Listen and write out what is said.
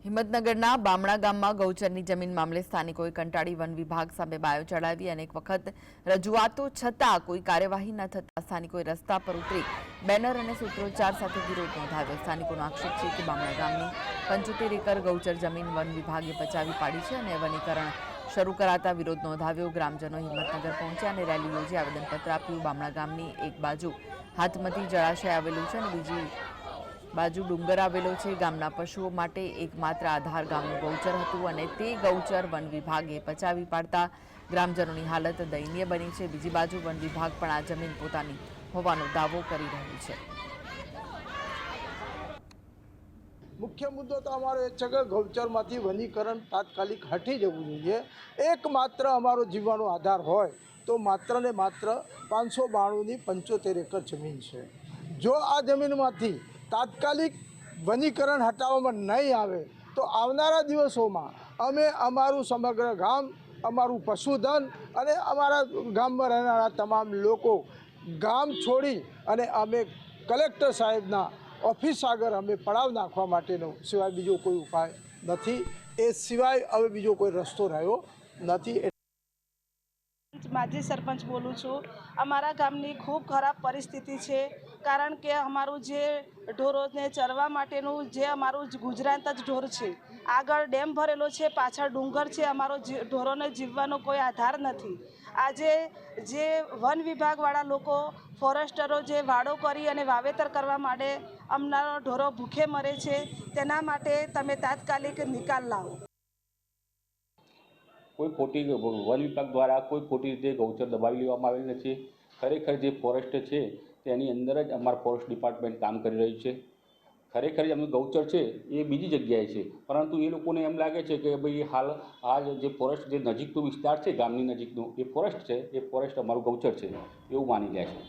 હિંમતનગરના બામણા ગામમાં ગૌચરની જમીન મામલે સ્થાનિકોએ કંટાળી વન વિભાગ સામે બાયો ચડાવી અનેક વખત રજૂઆતો છતાં કોઈ કાર્યવાહી ન થતાં સ્થાનિકોએ રસ્તા પર ઉતરી બેનર અને સૂત્રોચ્ચાર સાથે વિરોધ નોંધાવ્યો। સ્થાનિકોનો આક્ષેપ છે કે બામણા ગામની 75 એકર ગૌચર જમીન વન વિભાગે પચાવી પાડી છે અને વનીકરણ શરૂ કરાતા વિરોધ નોંધાવ્યો। ગ્રામજનો હિંમતનગર પહોંચ્યા અને રેલી યોજી આવેદનપત્ર આપ્યું। બામણા ગામની એક બાજુ હાથમતી જળાશય આવેલું છે અને બીજી બાજુ ડુંગર આવેલો છે। ગામના પશુઓ માટે એકમાત્ર આધાર ગામનું ગૌચર હતું અને તે ગૌચર વન વિભાગે પચાવી પાડતા ગ્રામજનોની હાલત દયનીય બની છે। બીજી બાજુ વન વિભાગ પણ આ જમીન પોતાની હોવાનો દાવો કરી રહ્યું છે। મુખ્ય મુદ્દો તો અમારો એ છે કે ગૌચરમાંથી વનીકરણ તાત્કાલિક હટી જવું જોઈએ। એકમાત્ર અમારો જીવવાનો આધાર હોય તો માત્ર ને માત્ર 592ની 75 એકર જમીન છે। જો આ જમીનમાંથી તાત્કાલિક વનીકરણ હટાવવામાં નહીં આવે તો આવનારા દિવસોમાં અમે અમારું સમગ્ર ગામ, અમારું પશુધન અને અમારા ગામમાં રહેનારા તમામ લોકો ગામ છોડી અને અમે કલેક્ટર સાહેબના ઓફિસ આગળ અમે પડાવ નાખવા માટેનો સિવાય બીજો કોઈ ઉપાય નથી। એ સિવાય હવે બીજો કોઈ રસ્તો રહ્યો નથી। माजी सरपंच बोलूँ छूँ। अमरा गामनी खूब खराब परिस्थिति है, कारण के अमरु जे ढोरों ने चरवा माटेनु जे अमरु गुजरात ज ढोर है। आगळ डेम भरेलो है, पाछळ डूंगर है। अमरो ढोरों ने जीववानो कोई आधार नहीं। आजे जे वन विभाग वाला लोको फॉरेस्टरो जे वाड़ो करी अने वावेतर करवा माटे अमना ढोरो भूखे मरे छे, तेना माटे तमे तात्कालिक निकाल लावो। कोई खोटी वन विभाग द्वारा कोई खोटी रीते गौचर दबावी लेवामां आवेल नथी। खरेखर जे फॉरेस्ट है तेनी अंदर ज अमार फॉरेस्ट डिपार्टमेंट काम करी रह्युं छे। खरेखर अमे गौचर है ये बीजी जग्याए छे, परंतु ए लोकोने एम लागे छे के भाई हाल आ जे फॉरेस्ट जे नजीकनो विस्तार है गामनी नजीकनो ए फॉरेस्ट है, ए फॉरेस्ट अमारुं गौचर है एवुं मानी ल्या छे।